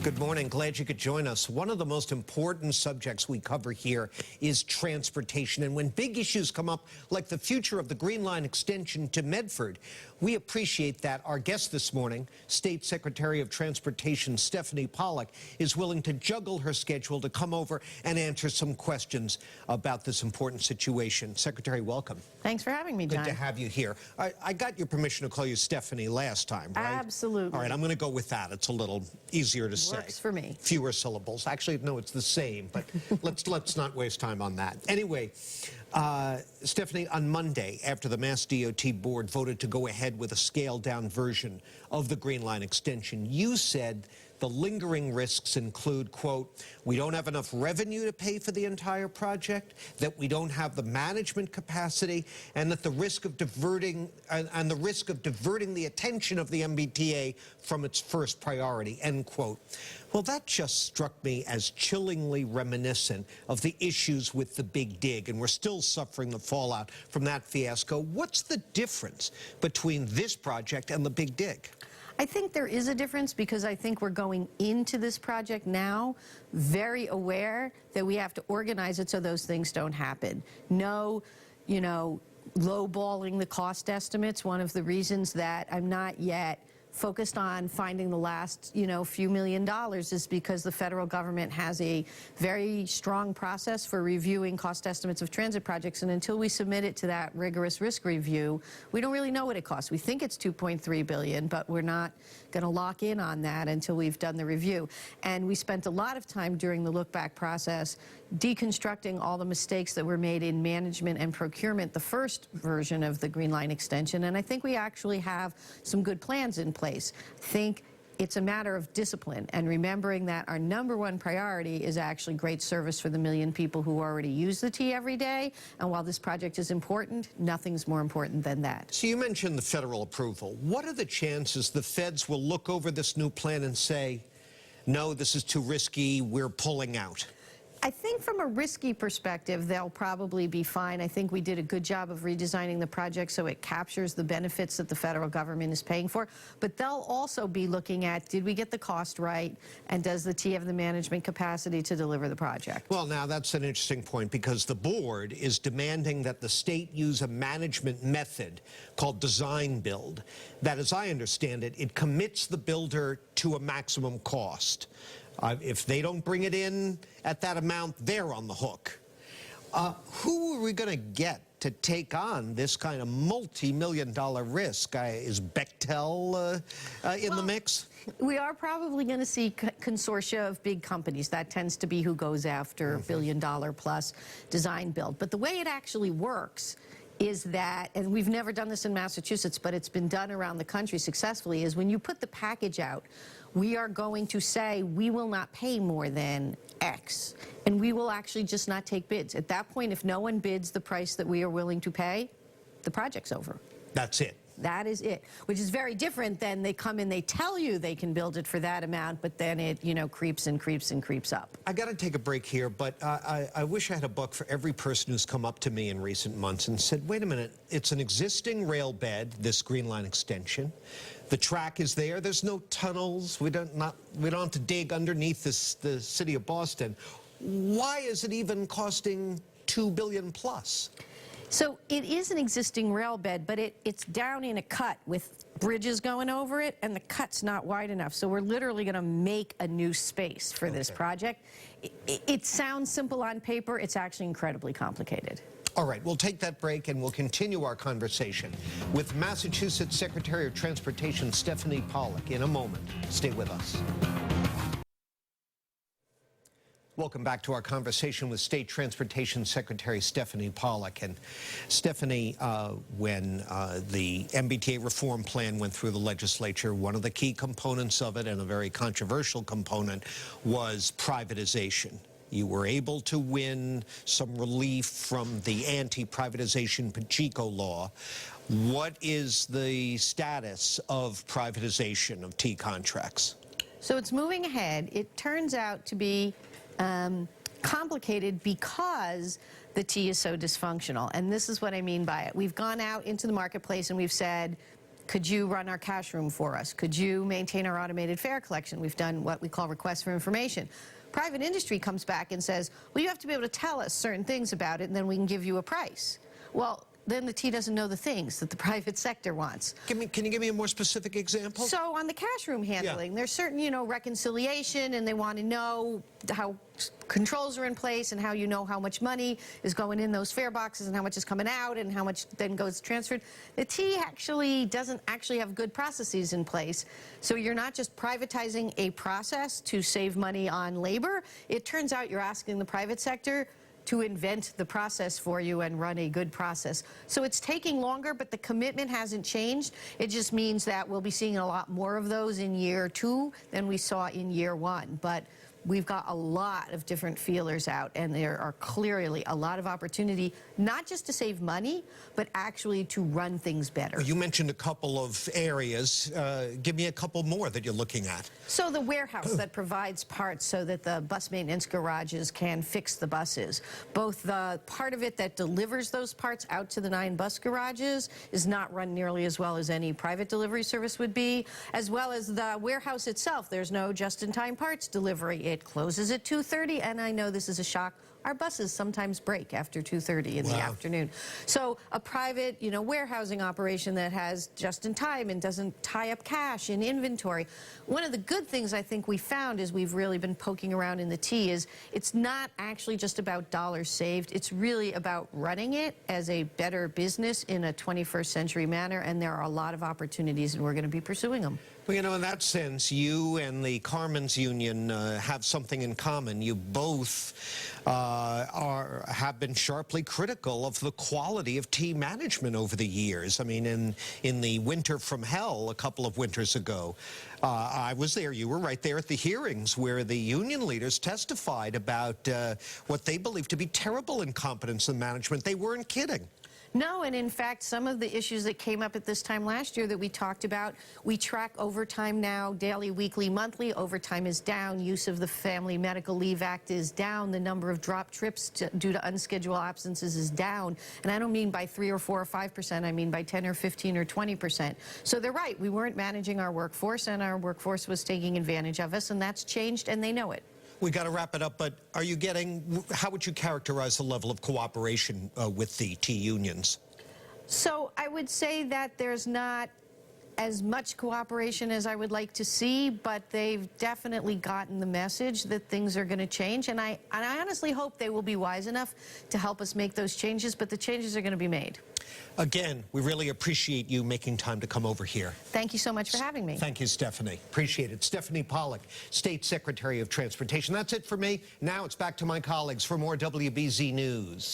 Good morning. Glad you could join us. One of the most important subjects we cover here is transportation. And when big issues come up, like the future of the Green Line Extension to Medford, we appreciate that our guest this morning, State Secretary of Transportation Stephanie Pollack, is willing to juggle her schedule to come over and answer some questions about this important situation. Secretary, welcome. Thanks for having me, John. Good to have you here. I got your permission to call you Stephanie last time, right? Absolutely. All right, I'm going to go with that. It's a little easier to say. Works for me. Fewer syllables. Actually, no, it's the same, but let's not waste time on that. Anyway, Stephanie, on Monday, after the Mass DOT board voted to go ahead with a scaled-down version of the Green Line Extension, you said the lingering risks include, quote, we don't have enough revenue to pay for the entire project, that we don't have the management capacity, and that the risk of diverting the attention of the MBTA from its first priority, end quote. Well, that just struck me as chillingly reminiscent of the issues with the Big Dig, and we're still suffering the fallout from that fiasco. What's the difference between this project and the Big Dig? I think there is a difference because I think we're going into this project now very aware that we have to organize it so those things don't happen. No, lowballing the cost estimates. One of the reasons that I'm not yet focused on finding the last, few $1 million is because the federal government has a very strong process for reviewing cost estimates of transit projects, and until we submit it to that rigorous risk review, we don't really know what it costs. We think it's $2.3 billion, but we're not going to lock in on that until we've done the review. And we spent a lot of time during the look-back process deconstructing all the mistakes that were made in management and procurement, the first version of the Green Line Extension, and I think we actually have some good plans in place. I think it's a matter of discipline and remembering that our #1 priority is actually great service for the million people who already use the T every day, and while this project is important, nothing's more important than that. So you mentioned the federal approval. What are the chances the feds will look over this new plan and say, no, this is too risky, we're pulling out? I think from a risky perspective, they'll probably be fine. I think we did a good job of redesigning the project so it captures the benefits that the federal government is paying for. But they'll also be looking at, did we get the cost right, and does the T have the management capacity to deliver the project? Well, now that's an interesting point because the board is demanding that the state use a management method called design build. That, as I understand it, it commits the builder to a maximum cost. If they don't bring it in at that amount, they're on the hook. Who are we going to get to take on this kind of multi-million-dollar risk? Is Bechtel in the mix? We are probably going to see consortia of big companies. That tends to be who goes after billion-dollar-plus design build. But the way it actually works is that, and we've never done this in Massachusetts, but it's been done around the country successfully, is when you put the package out, we are going to say we will not pay more than X, and we will actually just not take bids. At that point, if no one bids the price that we are willing to pay, the project's over. That's it. That is it, which is very different than they come in, they tell you they can build it for that amount, but then it, creeps and creeps and creeps up. I got to take a break here, but I wish I had a buck for every person who's come up to me in recent months and said, wait a minute, it's an existing rail bed, this Green Line Extension. The track is there. There's no tunnels. We don't have to dig underneath the city of Boston. Why is it even costing $2 billion plus? So it is an existing rail bed, but it's down in a cut with bridges going over it, and the cut's not wide enough. So we're literally going to make a new space for this project. It sounds simple on paper. It's actually incredibly complicated. All right, we'll take that break and we'll continue our conversation with Massachusetts Secretary of Transportation Stephanie Pollack in a moment. Stay with us. Welcome back to our conversation with State Transportation Secretary Stephanie Pollack. And Stephanie, when the MBTA reform plan went through the legislature, one of the key components of it, and a very controversial component, was privatization. You were able to win some relief from the anti-privatization Pacheco law. What is the status of privatization of T contracts? So it's moving ahead. It turns out to be complicated because the T is so dysfunctional. And this is what I mean by it. We've gone out into the marketplace and we've said, Could you run our cash room for us? Could you maintain our automated fare collection? We've done what we call requests for information. Private industry comes back and says, well, you have to be able to tell us certain things about it, and then we can give you a price. Well, then the T doesn't know the things that the private sector wants. Can you give me a more specific example? So on the cash room handling, there's certain, reconciliation, and they want to know how controls are in place and how you know how much money is going in those fare boxes and how much is coming out and how much then goes transferred. The T doesn't actually have good processes in place. So you're not just privatizing a process to save money on labor. It turns out you're asking the private sector to invent the process for you and run a good process. So it's taking longer, but the commitment hasn't changed. It just means that we'll be seeing a lot more of those in year 2 than we saw in year 1. But we've got a lot of different feelers out, and there are clearly a lot of opportunity, not just to save money, but actually to run things better. You mentioned a couple of areas. Give me a couple more that you're looking at. So the warehouse that provides parts so that the bus maintenance garages can fix the buses. Both the part of it that delivers those parts out to the 9 bus garages is not run nearly as well as any private delivery service would be, as well as the warehouse itself. There's no just-in-time parts delivery. It closes at 2:30, and I know this is a shock. Our buses sometimes break after 2:30 in the afternoon. So a private, warehousing operation that has just-in-time and doesn't tie up cash in inventory. One of the good things I think we found as we've really been poking around in the T is it's not actually just about dollars saved. It's really about running it as a better business in a 21st century manner, and there are a lot of opportunities, and we're going to be pursuing them. Well, in that sense, you and the Carmen's Union have something in common. You both have been sharply critical of the quality of T management over the years. I mean, in the winter from hell a couple of winters ago, I was there. You were right there at the hearings where the union leaders testified about what they believed to be terrible incompetence in management. They weren't kidding. No, and in fact, some of the issues that came up at this time last year that we talked about, we track overtime now, daily, weekly, monthly. Overtime is down. Use of the Family Medical Leave Act is down. The number of drop trips due to unscheduled absences is down. And I don't mean by 3 or 4 or 5%. I mean by 10 or 15 or 20%. So they're right. We weren't managing our workforce, and our workforce was taking advantage of us, and that's changed, and they know it. We got to wrap it up, but how would you characterize the level of cooperation with the T unions? So I would say that there's not as much cooperation as I would like to see, but they've definitely gotten the message that things are going to change, and I honestly hope they will be wise enough to help us make those changes, but the changes are going to be made. Again, we really appreciate you making time to come over here. Thank you so much for having me. Thank you, Stephanie. Appreciate it. Stephanie Pollack, State Secretary of Transportation. That's it for me. Now it's back to my colleagues for more WBZ News.